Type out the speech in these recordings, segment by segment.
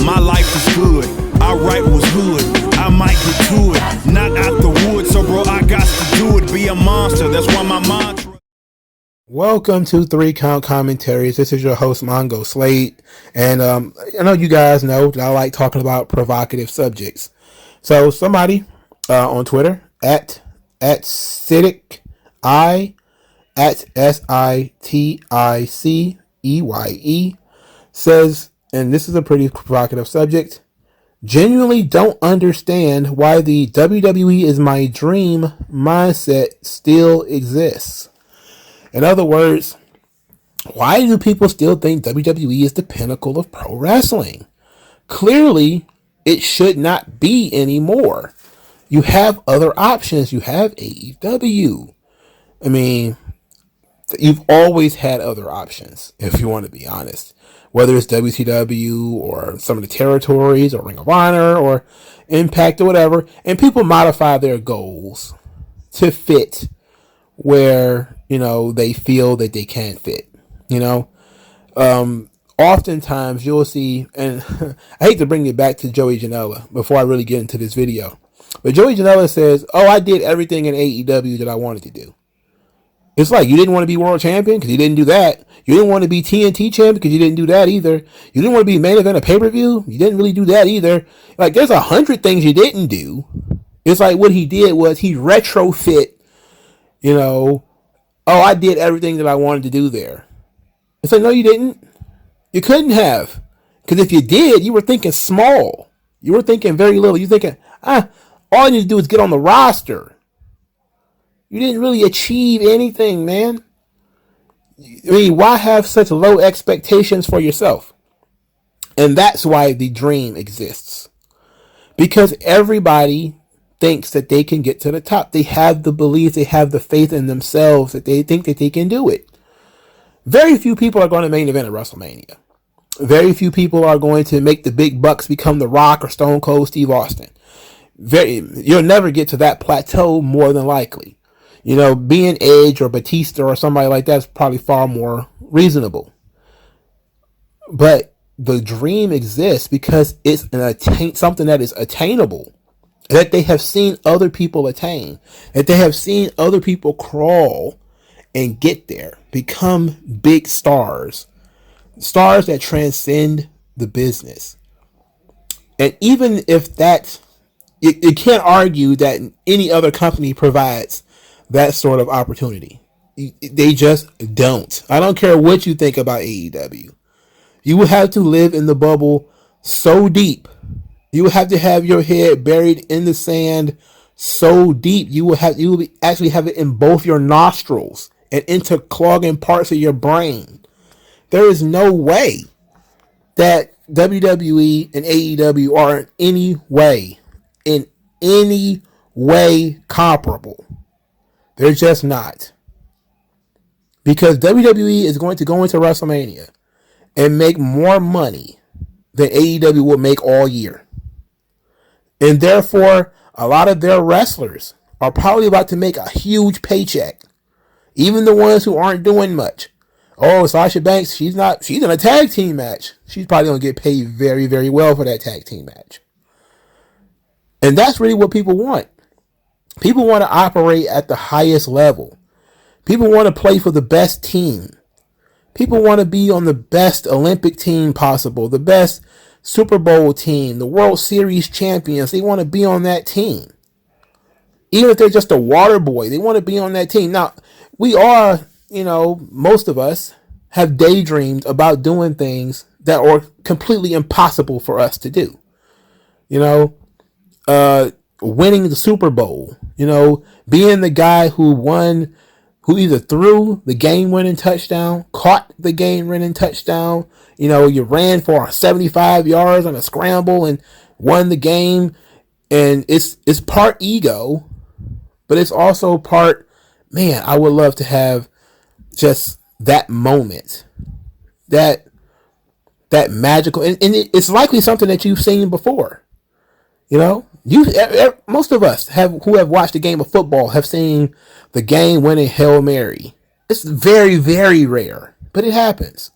My life is good. I write was hood. I might get to it. Not out the woods, so bro, I got to do it. Be a monster. That's why my mantra. Welcome to 3 Count Commentaries. This is your host, MagMongoSlade. And I know you guys know that I like talking about provocative subjects. So somebody on Twitter at Sitic at SITICEYE says, and this is a pretty provocative subject, genuinely don't understand why the WWE is my dream mindset still exists. In other words, why do people still think WWE is the pinnacle of pro wrestling? Clearly, it should not be anymore. You have other options. You have AEW. I mean, you've always had other options, if you want to be honest. Whether it's WCW or some of the territories or Ring of Honor or Impact or whatever. And people modify their goals to fit where, you know, they feel that they can't fit, you know. Oftentimes you'll see, and I hate to bring it back to Joey Janela before I really get into this video, but Joey Janela says, oh, I did everything in AEW that I wanted to do. It's like, you didn't want to be world champion because you didn't do that. You didn't want to be TNT champion because you didn't do that either. You didn't want to be main event of pay-per-view. You didn't really do that either. Like, there's 100 things you didn't do. It's like what he did was he retrofit, you know, oh, I did everything that I wanted to do there. It's like, no, you didn't. You couldn't have. Because if you did, you were thinking small. You were thinking very little. You're thinking, all I need to do is get on the roster. You didn't really achieve anything, man. I mean, why have such low expectations for yourself? And that's why the dream exists. Because everybody thinks that they can get to the top. They have the belief, they have the faith in themselves that they think that they can do it. Very few people are going to main event at WrestleMania. Very few people are going to make the big bucks become The Rock or Stone Cold Steve Austin. You'll never get to that plateau more than likely. You know, being Edge or Batista or somebody like that is probably far more reasonable. But the dream exists because it's something that is attainable. That they have seen other people attain. That they have seen other people crawl and get there. Become big stars. Stars that transcend the business. And even if that, you can't argue that any other company provides that sort of opportunity. They just don't. I don't care what you think about AEW. You will have to live in the bubble so deep. You will have to have your head buried in the sand so deep. You will actually have it in both your nostrils and interclogging parts of your brain. There is no way that WWE and AEW are in any way comparable. They're just not. Because WWE is going to go into WrestleMania and make more money than AEW will make all year. And therefore, a lot of their wrestlers are probably about to make a huge paycheck. Even the ones who aren't doing much. Oh, Sasha Banks, she's in a tag team match. She's probably going to get paid very, very well for that tag team match. And that's really what people want. People want to operate at the highest level. People want to play for the best team. People want to be on the best Olympic team possible, the best Super Bowl team, the World Series champions. They want to be on that team. Even if they're just a water boy, they want to be on that team. Now, we are, most of us have daydreamed about doing things that are completely impossible for us to do. Winning the Super Bowl, being the guy who either threw the game-winning touchdown, caught the game-winning touchdown, you ran for 75 yards on a scramble and won the game. And it's part ego, but it's also part, man, I would love to have just that moment, that magical, and it's likely something that you've seen before. Most of us who have watched a game of football have seen the game-winning Hail Mary. It's very, very rare, but it happens.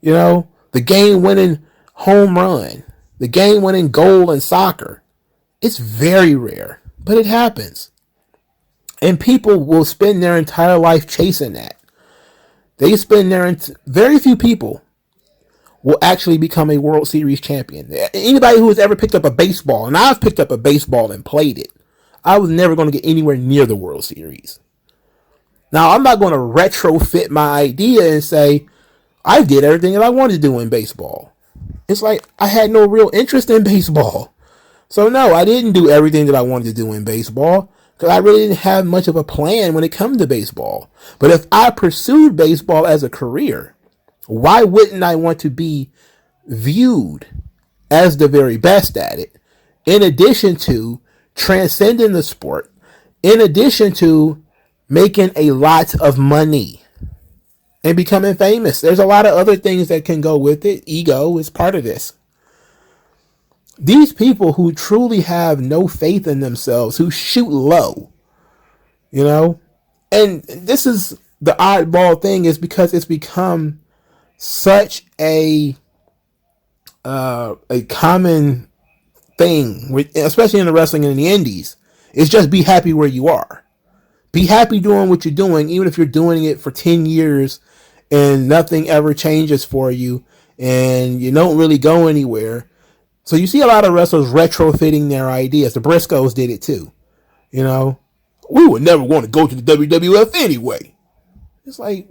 The game-winning home run, the game-winning goal in soccer. It's very rare, but it happens. And people will spend their entire life chasing that. Very few people will actually become a World Series champion. Anybody who has ever picked up a baseball, and I've picked up a baseball and played it, I was never going to get anywhere near the World Series. Now, I'm not going to retrofit my idea and say, I did everything that I wanted to do in baseball. It's like I had no real interest in baseball. So no, I didn't do everything that I wanted to do in baseball because I really didn't have much of a plan when it comes to baseball. But if I pursued baseball as a career, why wouldn't I want to be viewed as the very best at it, in addition to transcending the sport, in addition to making a lot of money and becoming famous? There's a lot of other things that can go with it. Ego is part of this. These people who truly have no faith in themselves, who shoot low, and this is the oddball thing, is because it's become such a common thing, especially in the wrestling and in the indies, is just be happy where you are. Be happy doing what you're doing, even if you're doing it for 10 years and nothing ever changes for you and you don't really go anywhere. So you see a lot of wrestlers retrofitting their ideas. The Briscoes did it too. We would never want to go to the WWF anyway. It's like,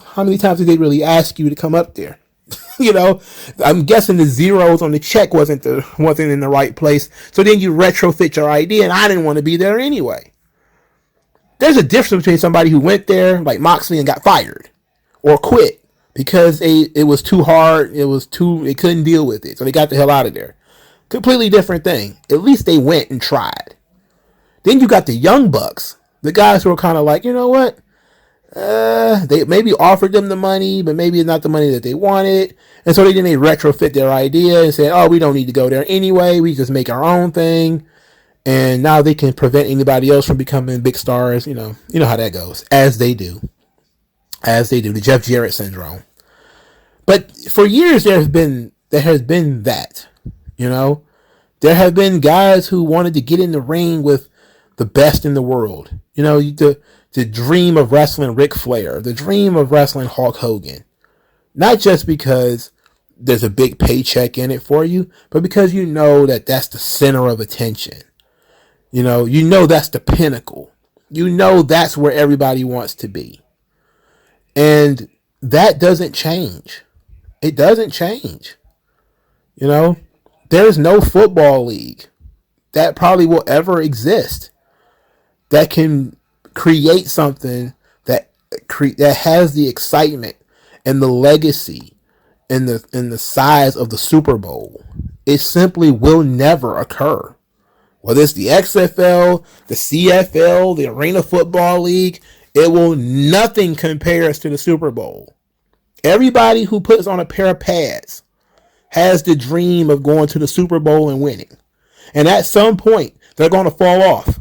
how many times did they really ask you to come up there? I'm guessing the zeros on the check wasn't in the right place. So then you retrofit your idea, and I didn't want to be there anyway. There's a difference between somebody who went there, like Moxley, and got fired or quit because it was too hard. They couldn't deal with it, so they got the hell out of there. Completely different thing. At least they went and tried. Then you got the Young Bucks, the guys who are kind of like, you know what? They maybe offered them the money, but maybe it's not the money that they wanted. And so they retrofit their idea and said, oh, we don't need to go there anyway. We just make our own thing. And now they can prevent anybody else from becoming big stars. You know how that goes. As they do. The Jeff Jarrett syndrome. But for years there has been that. There have been guys who wanted to get in the ring with the best in the world. The dream of wrestling Ric Flair, the dream of wrestling Hulk Hogan. Not just because there's a big paycheck in it for you, but because that's the center of attention. That's the pinnacle. That's where everybody wants to be. And that doesn't change. It doesn't change. There's no football league that probably will ever exist that can create something that has the excitement and the legacy and the size of the Super Bowl. It simply will never occur. Whether it's the XFL, the CFL, the Arena Football League, nothing compares to the Super Bowl. Everybody who puts on a pair of pads has the dream of going to the Super Bowl and winning. And at some point, they're going to fall off.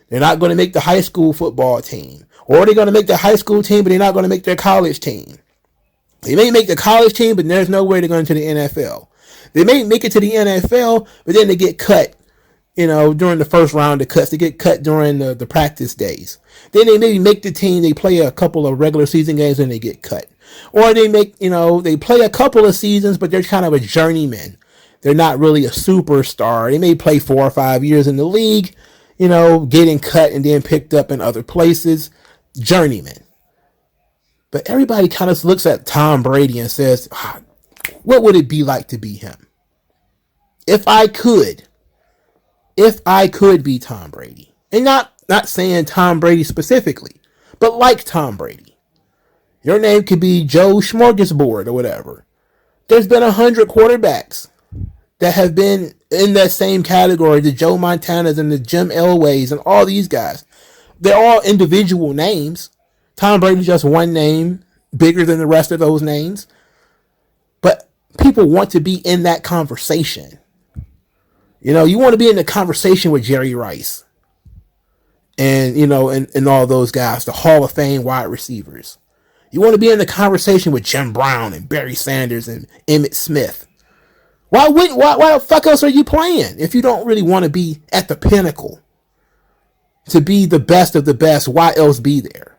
They're not going to make the high school football team. Or they're going to make the high school team, but they're not going to make their college team. They may make the college team, but there's no way they're going to the NFL. They may make it to the NFL, but then they get cut, during the first round of cuts. They get cut during the practice days. Then they maybe make the team, they play a couple of regular season games, and they get cut. Or they they play a couple of seasons, but they're kind of a journeyman. They're not really a superstar. They may play 4 or 5 years in the league, getting cut and then picked up in other places. Journeyman. But everybody kind of looks at Tom Brady and says, what would it be like to be him? If I could be Tom Brady. And not saying Tom Brady specifically, but like Tom Brady. Your name could be Joe Smorgasbord or whatever. There's been 100 quarterbacks that have been in that same category, the Joe Montanas and the Jim Elways and all these guys. They're all individual names. Tom Brady's just one name, bigger than the rest of those names. But people want to be in that conversation. You want to be in the conversation with Jerry Rice. And, and all those guys, the Hall of Fame wide receivers. You want to be in the conversation with Jim Brown and Barry Sanders and Emmitt Smith. Why the fuck else are you playing if you don't really want to be at the pinnacle? To be the best of the best, why else be there?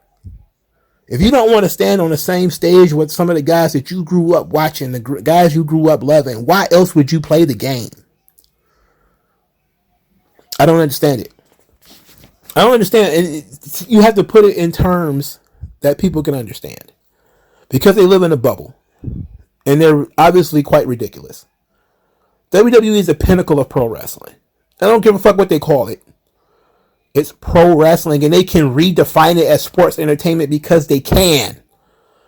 If you don't want to stand on the same stage with some of the guys that you grew up watching, the guys you grew up loving, why else would you play the game? I don't understand it. I don't understand. And you have to put it in terms that people can understand. Because they live in a bubble. And they're obviously quite ridiculous. WWE is the pinnacle of pro wrestling. I don't give a fuck what they call it. It's pro wrestling, and they can redefine it as sports entertainment because they can.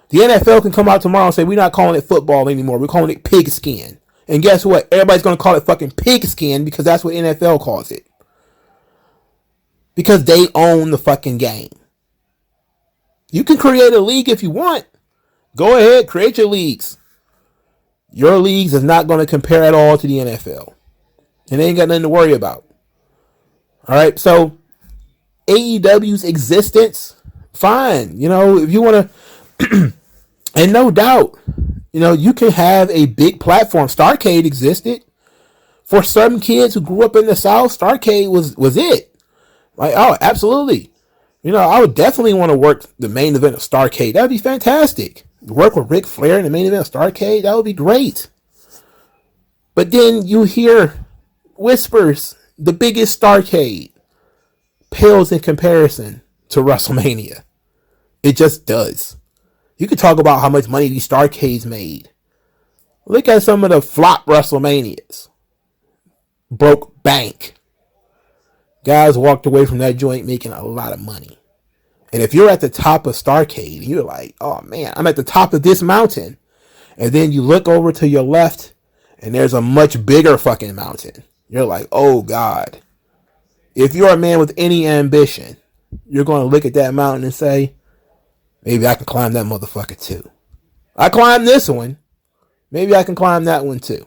The NFL can come out tomorrow and say, we're not calling it football anymore. We're calling it pigskin. And guess what? Everybody's going to call it fucking pigskin because that's what NFL calls it. Because they own the fucking game. You can create a league if you want. Go ahead, create your leagues. Your leagues is not going to compare at all to the NFL. And they ain't got nothing to worry about. All right, so AEW's existence, fine. You know, if you want to, and no doubt, you know, you can have a big platform. Starrcade existed. For some kids who grew up in the South, Starrcade was it. Like, oh, absolutely. You know, I would definitely want to work the main event of Starrcade. That would be fantastic. Work with Ric Flair in the main event of Starrcade, that would be great. But then you hear whispers, the biggest Starrcade pales in comparison to WrestleMania. It just does. You could talk about how much money these Starrcades made. Look at some of the flop WrestleManias. Broke bank. Guys walked away from that joint making a lot of money. And if you're at the top of Starrcade, you're like, oh man, I'm at the top of this mountain. And then you look over to your left, and there's a much bigger fucking mountain. You're like, oh God. If you're a man with any ambition, you're going to look at that mountain and say, maybe I can climb that motherfucker too. I climbed this one. Maybe I can climb that one too.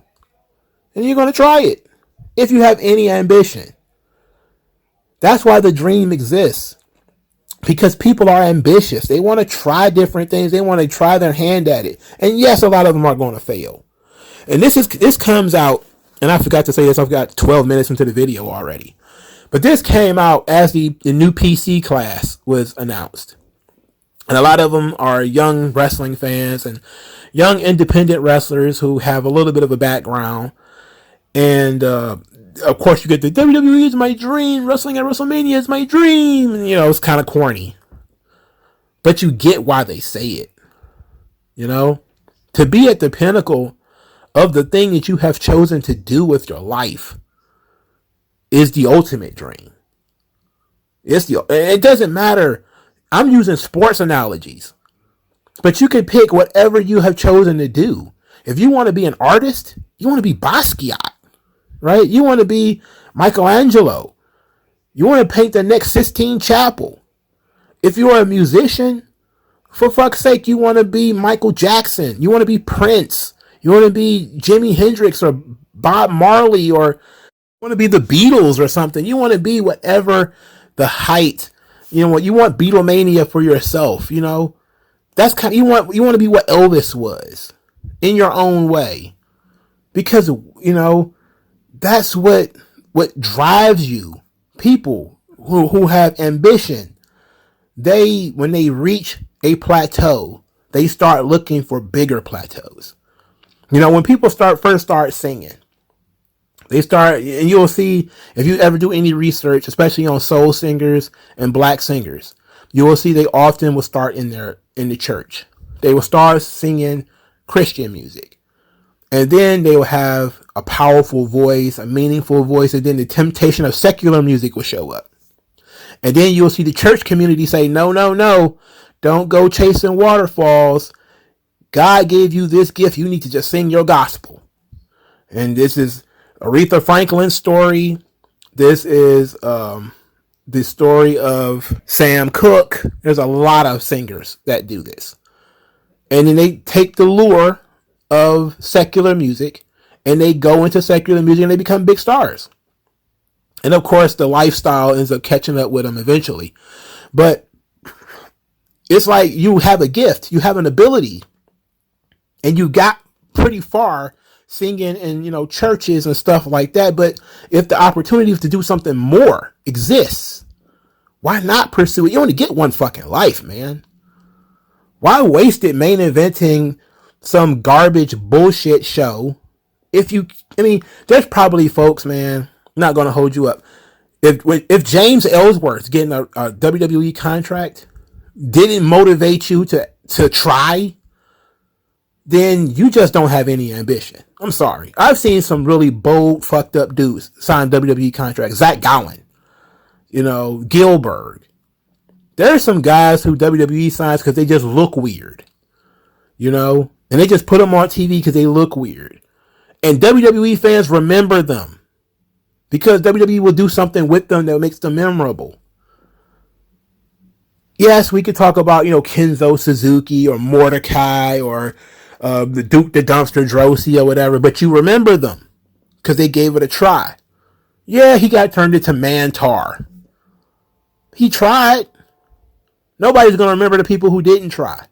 And you're going to try it. If you have any ambition. That's why the dream exists. Because people are ambitious. They want to try different things. They want to try their hand at it. And yes, a lot of them are going to fail. And this comes out, and I forgot to say this, I've got 12 minutes into the video already. But this came out as the new PC class was announced. And a lot of them are young wrestling fans and young independent wrestlers who have a little bit of a background. And, of course, you get the WWE is my dream. Wrestling at WrestleMania is my dream. And, you know, it's kind of corny. But you get why they say it. You know? To be at the pinnacle of the thing that you have chosen to do with your life is the ultimate dream. It doesn't matter. I'm using sports analogies. But you can pick whatever you have chosen to do. If you want to be an artist, you want to be Basquiat. Right? You want to be Michelangelo. You want to paint the next Sistine Chapel. If you're a musician, for fuck's sake, you want to be Michael Jackson. You want to be Prince. You want to be Jimi Hendrix or Bob Marley, or you want to be the Beatles or something. You want to be whatever the height. You know what? You want Beatlemania for yourself. You know, that's kind. You want to be what Elvis was in your own way, because you know. That's what drives you. People who have ambition, when they reach a plateau, they start looking for bigger plateaus. You know, when people first start singing, they start, and you'll see, if you ever do any research, especially on soul singers and black singers, you will see they often will start in the church. They will start singing Christian music. And then they will have a powerful voice, a meaningful voice, and then the temptation of secular music will show up. And then you'll see the church community say, no, don't go chasing waterfalls. God gave you this gift. You need to just sing your gospel. And this is Aretha Franklin's story. This is the story of Sam Cooke. There's a lot of singers that do this. And then they take the lure of secular music and they go into secular music and they become big stars. And of course, the lifestyle ends up catching up with them eventually. But it's like you have a gift, you have an ability, and you got pretty far singing in, churches and stuff like that. But if the opportunity to do something more exists, why not pursue it? You only get one fucking life, man. Why waste it main eventing some garbage bullshit show? There's probably folks, man, not going to hold you up. If James Ellsworth getting a WWE contract didn't motivate you to try, then you just don't have any ambition. I'm sorry. I've seen some really bold, fucked up dudes sign WWE contracts. Zach Gowen, Gilbert. There's some guys who WWE signs because they just look weird, and they just put them on TV because they look weird. And WWE fans remember them because WWE will do something with them that makes them memorable. Yes, we could talk about, Kenzo Suzuki or Mordecai or the Duke the Dumpster Drosy or whatever, but you remember them because they gave it a try. Yeah, he got turned into Mantar. He tried. Nobody's going to remember the people who didn't try.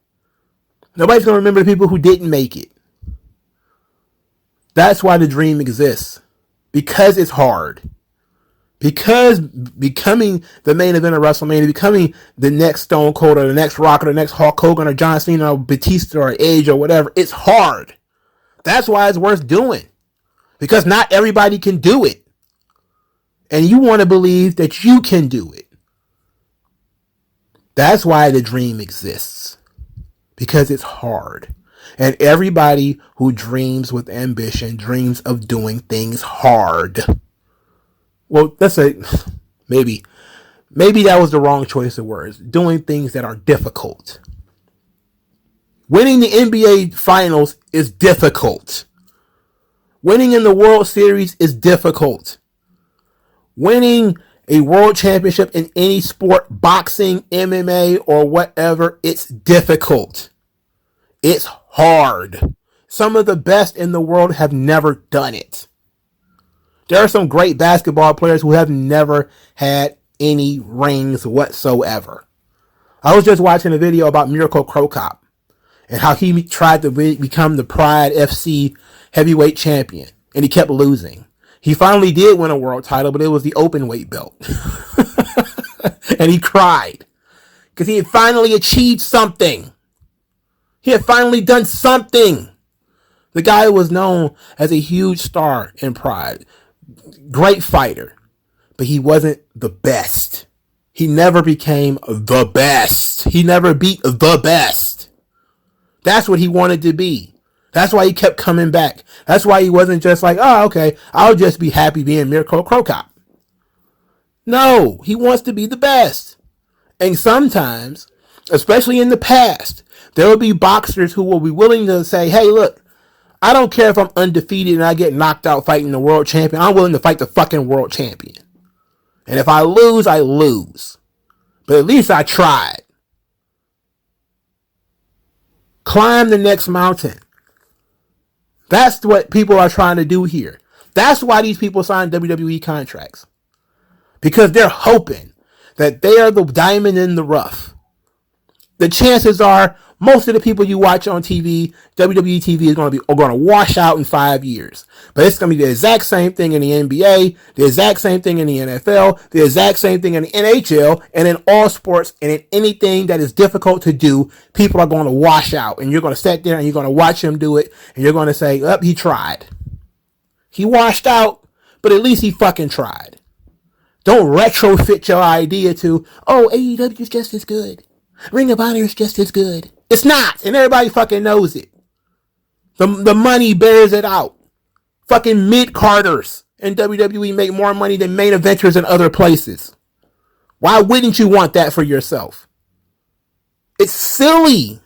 Nobody's going to remember the people who didn't make it. That's why the dream exists. Because it's hard. Because becoming the main event of WrestleMania, becoming the next Stone Cold or the next Rock or the next Hulk Hogan or John Cena or Batista or Edge or whatever, it's hard. That's why it's worth doing. Because not everybody can do it. And you want to believe that you can do it. That's why the dream exists. Because it's hard. And everybody who dreams with ambition dreams of doing things hard. Well, let's say, maybe that was the wrong choice of words. Doing things that are difficult. Winning the NBA Finals is difficult. Winning in the World Series is difficult. Winning a world championship in any sport, boxing, MMA, or whatever, it's difficult. It's hard. Some of the best in the world have never done it. There are some great basketball players who have never had any rings whatsoever. I was just watching a video about Miracle Crow Cop and how he tried to become the Pride FC heavyweight champion, and he kept losing. He finally did win a world title, but it was the open weight belt. And he cried because he had finally achieved something. He had finally done something. The guy was known as a huge star in Pride. Great fighter. But he wasn't the best. He never became the best. He never beat the best. That's what he wanted to be. That's why he kept coming back. That's why he wasn't just like, oh, okay, I'll just be happy being Miracle Crow Cop. No, he wants to be the best. And sometimes, especially in the past, there will be boxers who will be willing to say, hey, look, I don't care if I'm undefeated and I get knocked out fighting the world champion. I'm willing to fight the fucking world champion. And if I lose, I lose. But at least I tried. Climb the next mountain. That's what people are trying to do here. That's why these people sign WWE contracts. Because they're hoping that they are the diamond in the rough. The chances are most of the people you watch on TV, WWE TV are going to wash out in 5 years. But it's going to be the exact same thing in the NBA, the exact same thing in the NFL, the exact same thing in the NHL, and in all sports, and in anything that is difficult to do, people are going to wash out. And you're going to sit there and you're going to watch him do it, and you're going to say, oh, he tried. He washed out, but at least he fucking tried. Don't retrofit your idea to, oh, AEW is just as good. Ring of Honor is just as good. It's not, and everybody fucking knows it. The money bears it out. Fucking mid-carders in WWE make more money than main eventers in other places. Why wouldn't you want that for yourself? It's silly.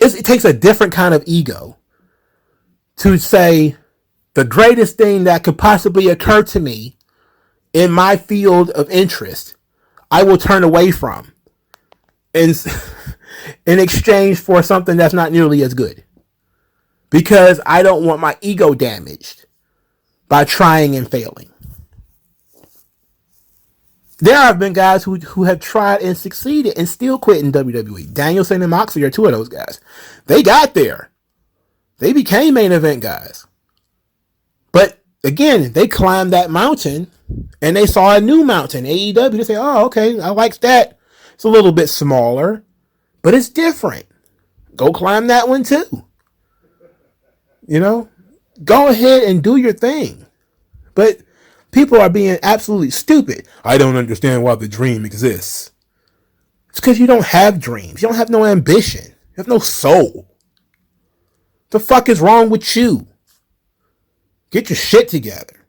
It takes a different kind of ego to say the greatest thing that could possibly occur to me in my field of interest, I will turn away from in exchange for something that's not nearly as good. Because I don't want my ego damaged by trying and failing. There have been guys who have tried and succeeded and still quit in WWE. Danielson and Moxley are two of those guys. They got there. They became main event guys. But again, they climbed that mountain and they saw a new mountain, AEW. They say, oh, okay, I like that. It's a little bit smaller, but it's different. Go climb that one too. You know, go ahead and do your thing. But people are being absolutely stupid. I don't understand why the dream exists. It's because you don't have dreams. You don't have no ambition. You have no soul. The fuck is wrong with you? Get your shit together.